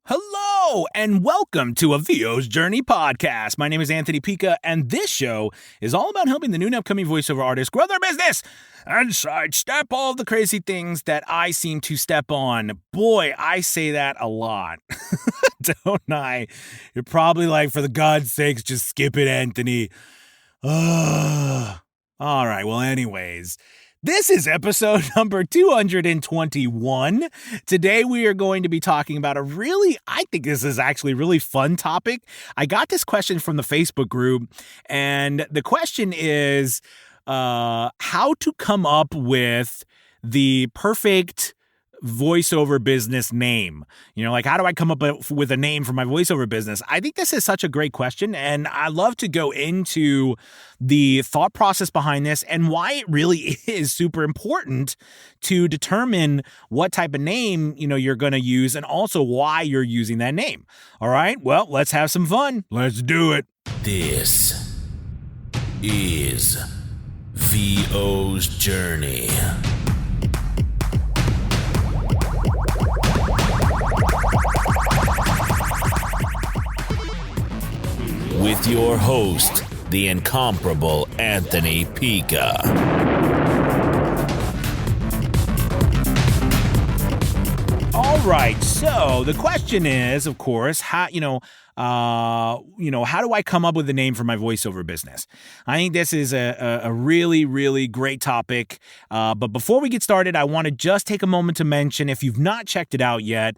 Hello and welcome to a VO's Journey podcast. My name is Anthony Pica, and this show is all about helping the new and upcoming voiceover artists grow their business and sidestep all of the crazy things that I seem to step on. Boy, I say that a lot, don't I? You're probably like, for the God's sakes, just skip it, Anthony. All right, well, anyways. This is episode number 221. Today we are going to be talking about I think this is actually a really fun topic. I got this question from the Facebook group, and the question is how to come up with the perfect voiceover business name. Like, how do I come up with a name for my voiceover business? I think this is such a great question, and I love to go into the thought process behind this and why it really is super important to determine what type of name, you're going to use, and also why you're using that name. All right, well, let's have some fun. Let's do it. This is VO's Journey. With your host, the incomparable Anthony Pica. All right, so the question is, of course, how do I come up with a name for my voiceover business? I think this is a really, really great topic. But before we get started, I want to just take a moment to mention, if you've not checked it out yet,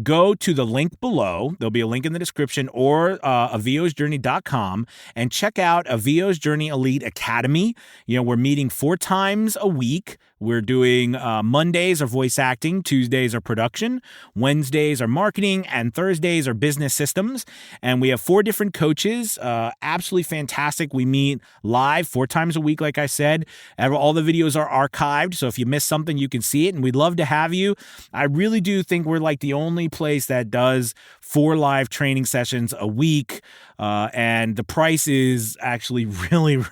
go to the link below. There'll be a link in the description, or avosjourney.com, and check out a VO's Journey Elite Academy. We're meeting 4 times a week. We're doing Mondays are voice acting, Tuesdays are production, Wednesdays are marketing, and Thursdays are business systems. And we have 4 different coaches. Absolutely fantastic. We meet live 4 times a week, like I said. All the videos are archived, so if you miss something, you can see it, and we'd love to have you. I really do think we're like the only place that does 4 live training sessions a week, and the price is actually really,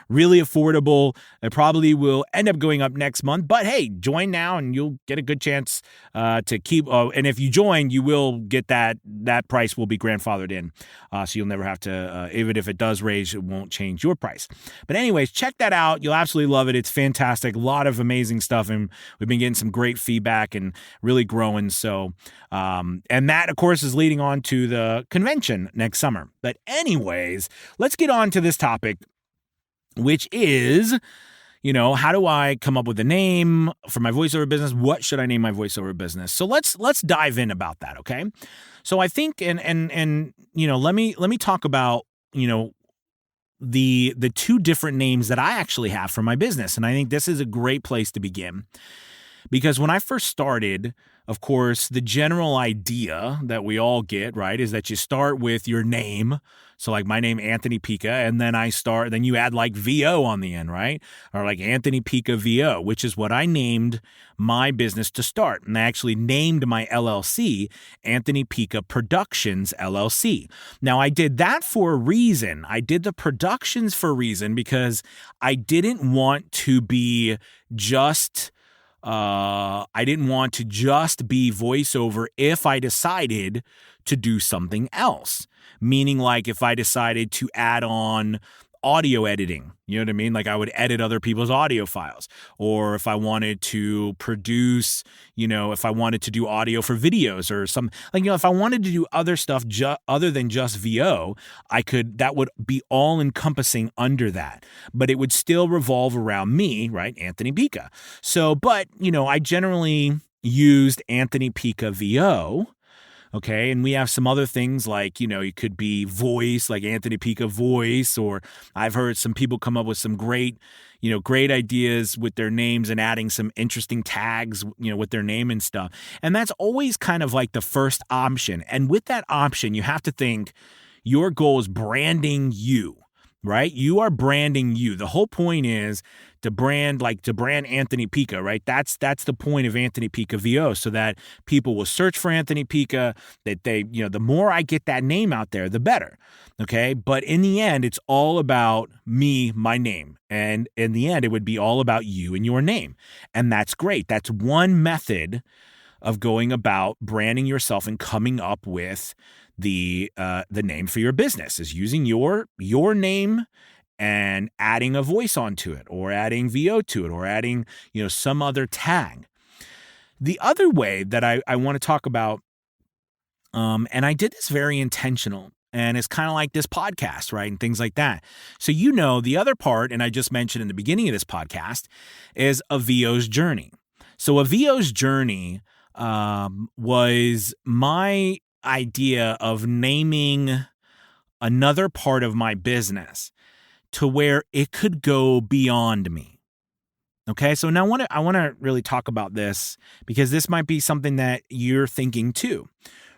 really affordable. It probably will end up going up next month, but hey, join now and you'll get a good chance to keep. And if you join, you will get that price will be grandfathered in, so you'll never have to. Even if it does raise, it won't change your price. But anyways, check that out. You'll absolutely love it. It's fantastic. A lot of amazing stuff, and we've been getting some great feedback and really growing. So, and that, of course, is leading on to the convention next summer. But anyways, let's get on to this topic, which is, how do I come up with a name for my voiceover business? What should I name my voiceover business? So let's dive in about that, okay? So I think, and let me talk about, the 2 different names that I actually have for my business. And I think this is a great place to begin. Because when I first started, of course, the general idea that we all get, right, is that you start with your name. So like my name, Anthony Pica, and then then you add like VO on the end, right? Or like Anthony Pica VO, which is what I named my business to start. And I actually named my LLC Anthony Pica Productions LLC. Now, I did that for a reason. I did the productions for a reason because I didn't want to be just... I didn't want to just be voiceover if I decided to do something else. Meaning, like, if I decided to add on audio editing, you know what I mean? Like, I would edit other people's audio files. Or if I wanted to produce, if I wanted to do audio for videos or some, if I wanted to do other stuff other than just VO, that would be all encompassing under that. But it would still revolve around me, right? Anthony Pica. So, but, I generally used Anthony Pica VO. Okay. And we have some other things like, you could be voice, like Anthony Pica voice, or I've heard some people come up with some great ideas with their names and adding some interesting tags, with their name and stuff. And that's always kind of like the first option. And with that option, you have to think your goal is branding you. Right? You are branding you. The whole point is to brand Anthony Pica, right? That's the point of Anthony Pica VO, so that people will search for Anthony Pica, that they, the more I get that name out there, the better. Okay. But in the end, it's all about me, my name. And in the end, it would be all about you and your name. And that's great. That's one method of going about branding yourself and coming up with the name for your business, is using your name and adding a voice onto it, or adding VO to it, or adding, some other tag. The other way that I want to talk about, and I did this very intentional, and it's kind of like this podcast, right? And things like that. So, the other part, and I just mentioned in the beginning of this podcast, is a VO's journey. So a VO's journey was my idea of naming another part of my business to where it could go beyond me. Okay, so now I want to really talk about this, because this might be something that you're thinking too,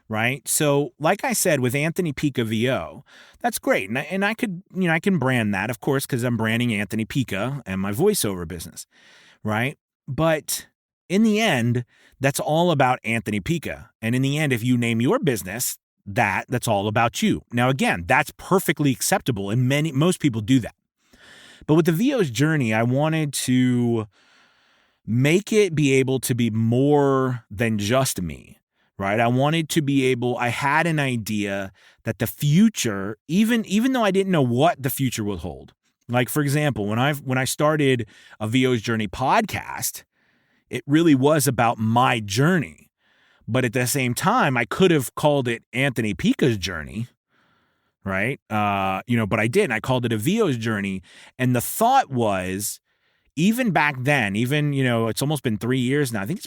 right? So like I said, with Anthony Pica VO, that's great. And I could, I can brand that, of course, because I'm branding Anthony Pica and my voiceover business, right? But in the end, that's all about Anthony Pica. And in the end, if you name your business that's all about you. Now, again, that's perfectly acceptable, and most people do that. But with the VO's journey, I wanted to make it be able to be more than just me, right? I had an idea that the future, even though I didn't know what the future would hold. Like, for example, when I started a VO's Journey podcast, it really was about my journey. But at the same time, I could have called it Anthony Pica's journey, right? But I didn't. I called it a VO's journey. And the thought was, even back then, it's almost been 3 years now. I think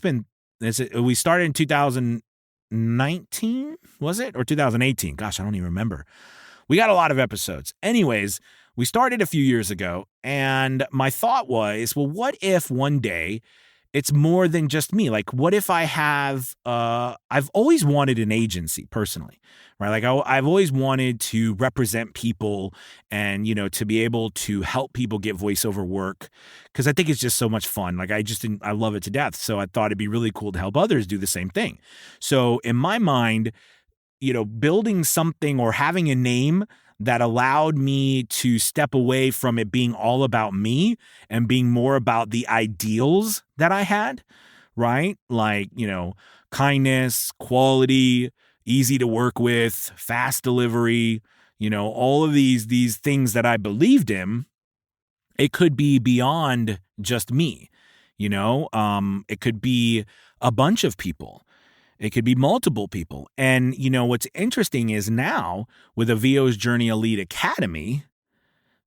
we started in 2019, was it? Or 2018? Gosh, I don't even remember. We got a lot of episodes. Anyways, we started a few years ago. And my thought was, well, what if one day it's more than just me? Like, what if I have, I've always wanted an agency personally, right? Like I've always wanted to represent people and, to be able to help people get voiceover work, because I think it's just so much fun. Like I love it to death. So I thought it'd be really cool to help others do the same thing. So in my mind, building something or having a name that allowed me to step away from it being all about me and being more about the ideals that I had, right? Like, kindness, quality, easy to work with, fast delivery, all of these things that I believed in. It could be beyond just me, it could be a bunch of people. It could be multiple people. And, what's interesting is now with a VO's Journey Elite Academy,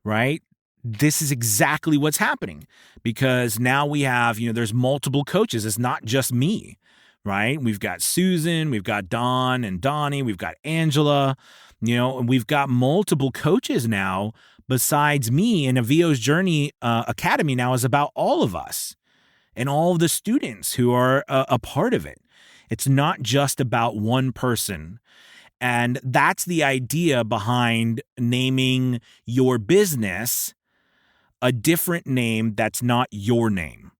right? This is exactly what's happening, because now we have, there's multiple coaches. It's not just me, right? We've got Susan, we've got Don and Donnie, we've got Angela, and we've got multiple coaches now besides me. And a VO's Journey Academy now is about all of us and all of the students who are a part of it. It's not just about one person. And that's the idea behind naming your business a different name that's not your name,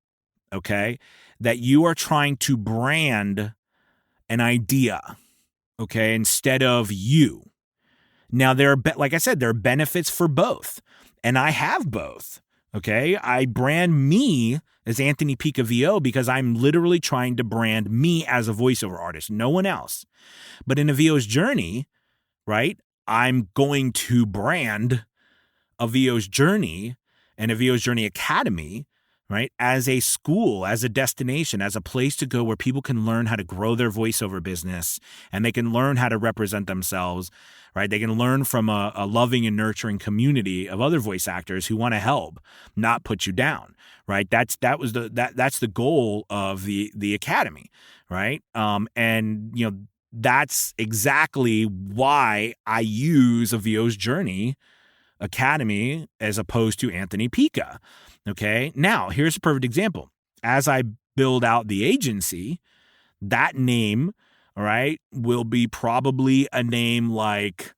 okay? That you are trying to brand an idea, okay, instead of you. Now, like I said, there are benefits for both, and I have both, okay? I brand me as Anthony Pica VO because I'm literally trying to brand me as a voiceover artist, no one else. But in a VO's journey, right, I'm going to brand a VO's Journey and a VO's Journey Academy, right, as a school, as a destination, as a place to go where people can learn how to grow their voiceover business, and they can learn how to represent themselves, right? They can learn from a loving and nurturing community of other voice actors who want to help, not put you down, right? That's the goal of the academy, right? And that's exactly why I use a VO's Journey Academy as opposed to Anthony Pica. Okay. Now, here's a perfect example. As I build out the agency, that name, all right, will be probably a name like,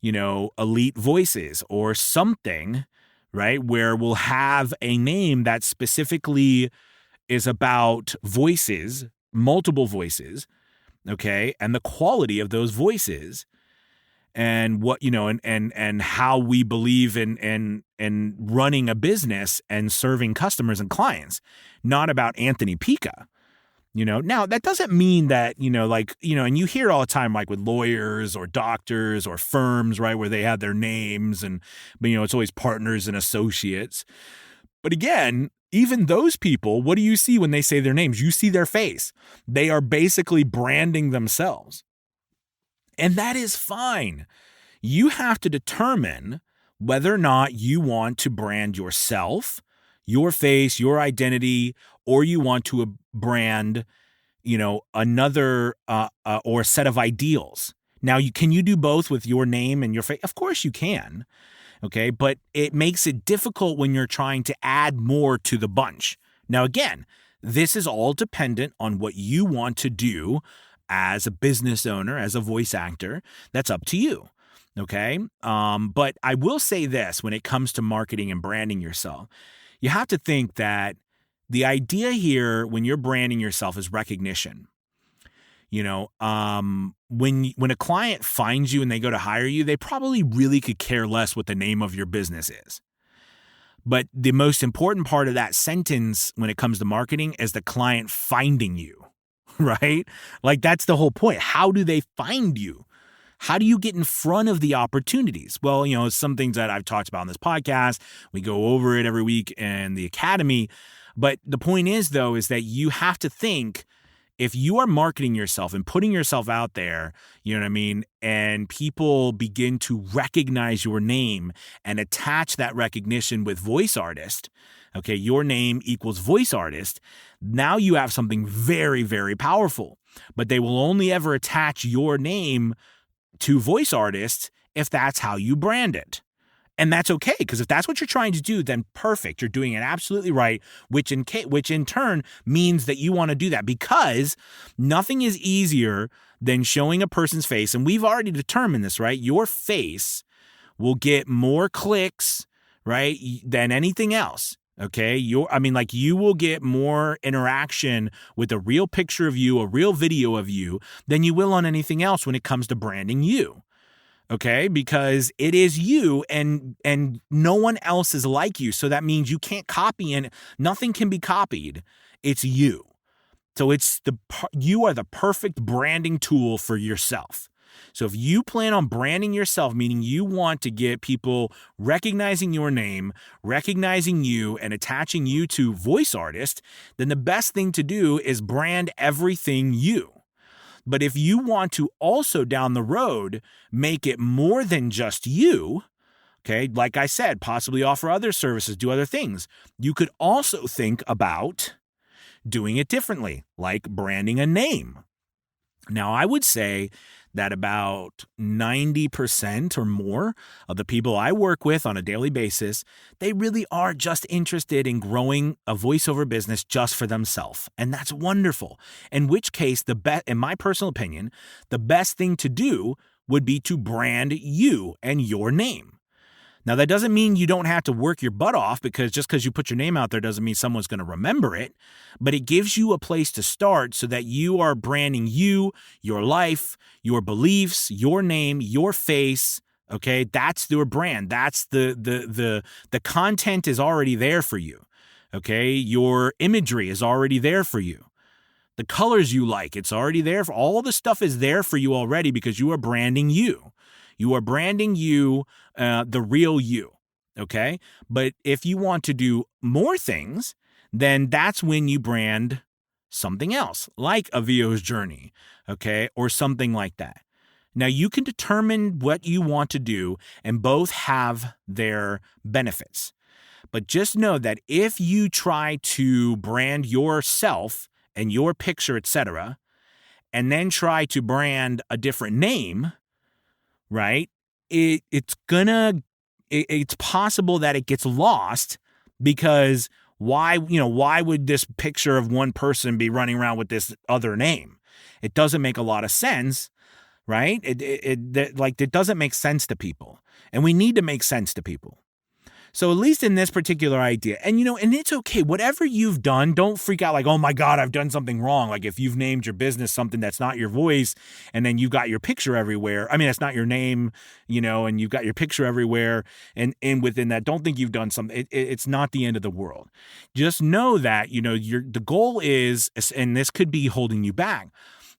Elite Voices or something, right, where we'll have a name that specifically is about voices, multiple voices, okay, and the quality of those voices. And what, and how we believe in running a business and serving customers and clients, not about Anthony Pica. Now that doesn't mean that, and you hear all the time, like with lawyers or doctors or firms, right, where they have their names but it's always partners and associates. But again, even those people, what do you see when they say their names? You see their face. They are basically branding themselves. And that is fine. You have to determine whether or not you want to brand yourself, your face, your identity, or you want to brand, another or a set of ideals. Now, can you do both with your name and your face? Of course you can. Okay, but it makes it difficult when you're trying to add more to the bunch. Now, again, this is all dependent on what you want to do as a business owner, as a voice actor. That's up to you. Okay, but I will say this when it comes to marketing and branding yourself, you have to think that the idea here when you're branding yourself is recognition. When a client finds you and they go to hire you, they probably really could care less what the name of your business is. But the most important part of that sentence when it comes to marketing is the client finding you, right? Like that's the whole point. How do they find you? How do you get in front of the opportunities? Well, some things that I've talked about on this podcast, we go over it every week in the academy. But the point is, though, is that you have to think, if you are marketing yourself and putting yourself out there, and people begin to recognize your name and attach that recognition with voice artist, okay, your name equals voice artist, now you have something very, very powerful. But they will only ever attach your name to voice artist if that's how you brand it. And that's okay, because if that's what you're trying to do, then perfect. You're doing it absolutely right, which in turn means that you want to do that, because nothing is easier than showing a person's face. And we've already determined this, right? Your face will get more clicks, right, than anything else. Okay. You will get more interaction with a real picture of you, a real video of you, than you will on anything else when it comes to branding you. Okay, because it is you and no one else is like you. So that means you can't copy, and nothing can be copied. It's you. So you are the perfect branding tool for yourself. So if you plan on branding yourself, meaning you want to get people recognizing your name, recognizing you, and attaching you to voice artist, then the best thing to do is brand everything you. But if you want to also down the road make it more than just you, okay, like I said, possibly offer other services, do other things, you could also think about doing it differently, like branding a name. Now, I would say that about 90% or more of the people I work with on a daily basis, they really are just interested in growing a voiceover business just for themselves. And that's wonderful. In which case, in my personal opinion, the best thing to do would be to brand you and your name. Now, that doesn't mean you don't have to work your butt off, because just because you put your name out there doesn't mean someone's going to remember it, but it gives you a place to start so that you are branding you, your life, your beliefs, your name, your face. Okay, that's your brand. That's the content is already there for you. Okay, your imagery is already there for you. The colors you like, it's already there. All the stuff is there for you already because you are branding you. You are branding you, the real you, okay? But if you want to do more things, then that's when you brand something else, like a VO's journey, okay? Or something like that. Now, you can determine what you want to do, and both have their benefits. But just know that if you try to brand yourself and your picture, etc., and then try to brand a different name, right? It's possible that it gets lost, because why would this picture of one person be running around with this other name? It doesn't make a lot of sense, right? It doesn't make sense to people, and we need to make sense to people. So at least in this particular idea, and and it's okay, whatever you've done, don't freak out like, oh my God, I've done something wrong. Like if you've named your business something that's not your voice and then you've got your picture everywhere. I mean, that's not your name, and you've got your picture everywhere. And within that, don't think you've done something. It's not the end of the world. Just know that, the goal is, and this could be holding you back.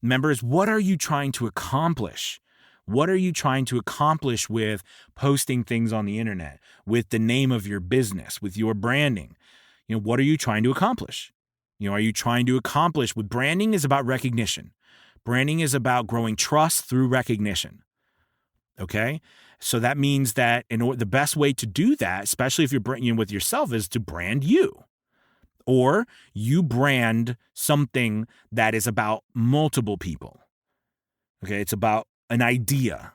Remember, is what are you trying to accomplish? What are you trying to accomplish with posting things on the internet, with the name of your business, with your branding? What are you trying to accomplish? Are you trying to accomplish with branding is about recognition. Branding is about growing trust through recognition. Okay? So that means that the best way to do that, especially if you're branding with yourself, is to brand you. Or you brand something that is about multiple people. Okay? It's about an idea,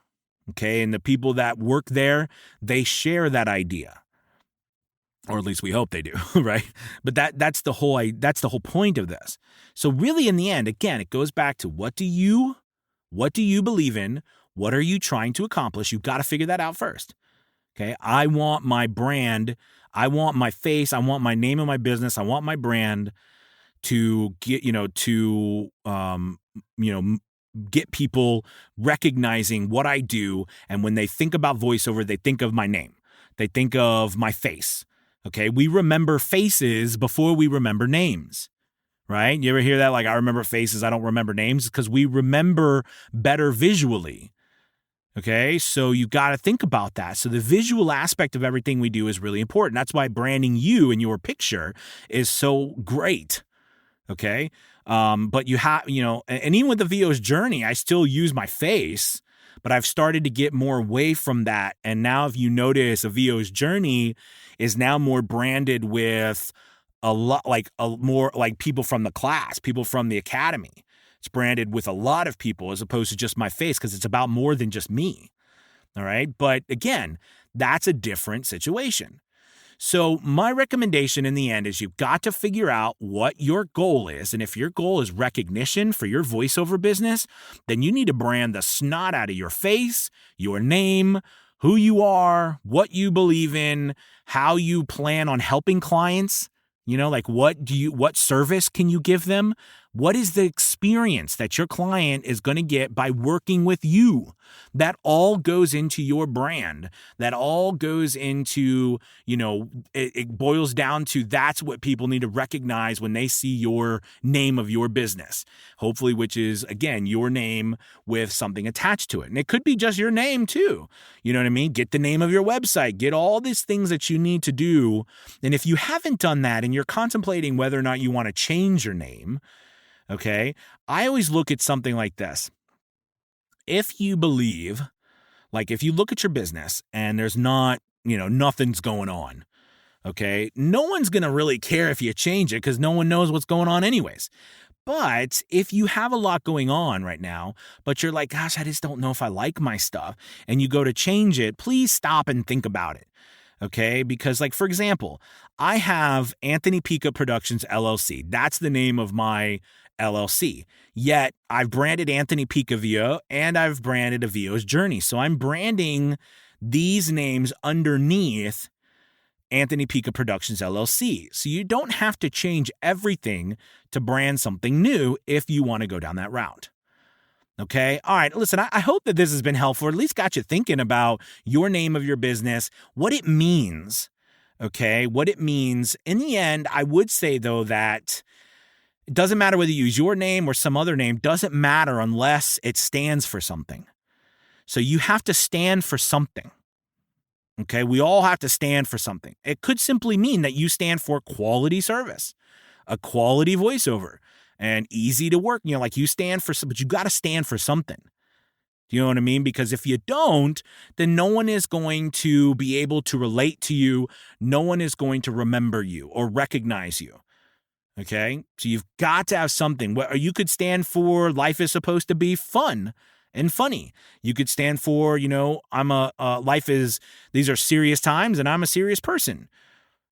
okay? And the people that work there, they share that idea. Or at least we hope they do, right? But that's the whole point of this. So really in the end, again, it goes back to what do you believe in? What are you trying to accomplish? You've got to figure that out first. Okay? I want my brand, I want my face, I want my name of my business, I want my brand to get, get people recognizing what I do. And when they think about voiceover, they think of my name. They think of my face. Okay. We remember faces before we remember names, right? You ever hear that? Like, I remember faces, I don't remember names, because we remember better visually. Okay. So you got to think about that. So the visual aspect of everything we do is really important. That's why branding you and your picture is so great. Okay. But you have, and even with the VO's journey, I still use my face, but I've started to get more away from that. And now if you notice, a VO's journey is now more branded with a lot, more like people from the class, people from the academy. It's branded with a lot of people as opposed to just my face, because it's about more than just me. All right. But again, that's a different situation. So my recommendation in the end is you've got to figure out what your goal is. And if your goal is recognition for your voiceover business, then you need to brand the snot out of your face, your name, who you are, what you believe in, how you plan on helping clients. What service can you give them? What is the experience that your client is going to get by working with you? That all goes into your brand. That all goes into, it boils down to that's what people need to recognize when they see your name of your business. Hopefully, which is, again, your name with something attached to it. And it could be just your name too. You know what I mean? Get the name of your website. Get all these things that you need to do. And if you haven't done that and you're contemplating whether or not you want to change your name, okay, I always look at something like this. If you believe, like if you look at your business and there's not, nothing's going on, okay, no one's going to really care if you change it because no one knows what's going on anyways. But if you have a lot going on right now, but you're like, gosh, I just don't know if I like my stuff, and you go to change it, please stop and think about it. Okay, because for example, I have Anthony Pica Productions LLC. That's the name of my LLC. Yet I've branded Anthony Pica VO and I've branded a VO's Journey. So I'm branding these names underneath Anthony Pica Productions LLC. So you don't have to change everything to brand something new if you want to go down that route. Okay. All right. Listen, I hope that this has been helpful, or at least got you thinking about your name of your business, what it means. Okay. What it means. In the end, I would say, though, that it doesn't matter whether you use your name or some other name, doesn't matter unless it stands for something. So you have to stand for something. Okay. We all have to stand for something. It could simply mean that you stand for quality service, a quality voiceover, and easy to work. You stand for, but you got to stand for something. Do you know what I mean? Because if you don't, then no one is going to be able to relate to you. No one is going to remember you or recognize you. Okay. So you've got to have something. You could stand for life is supposed to be fun and funny. You could stand for, these are serious times and I'm a serious person.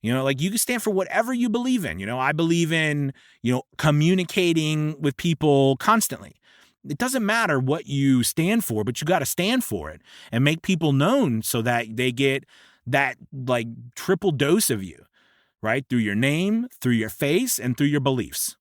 You can stand for whatever you believe in. I believe in, communicating with people constantly. It doesn't matter what you stand for, but you got to stand for it and make people known so that they get that like triple dose of you, right? Through your name, through your face, and through your beliefs.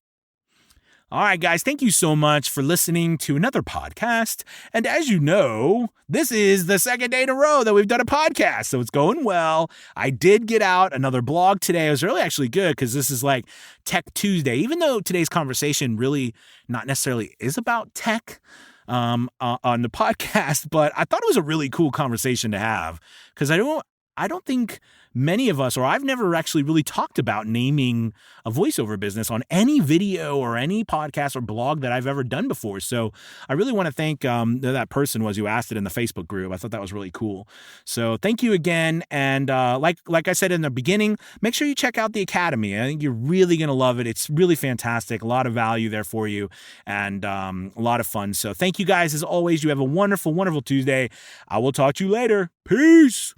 All right, guys, thank you so much for listening to another podcast. And as you know, this is the second day in a row that we've done a podcast, so it's going well. I did get out another blog today. It was really actually good because this is like Tech Tuesday, even though today's conversation really not necessarily is about tech on the podcast, but I thought it was a really cool conversation to have because I don't think many of us, or I've never actually really talked about naming a voiceover business on any video or any podcast or blog that I've ever done before. So I really want to thank that person was who asked it in the Facebook group. I thought that was really cool. So thank you again. And like I said in the beginning, make sure you check out the Academy. I think you're really going to love it. It's really fantastic. A lot of value there for you and a lot of fun. So thank you guys. As always, you have a wonderful, wonderful Tuesday. I will talk to you later. Peace.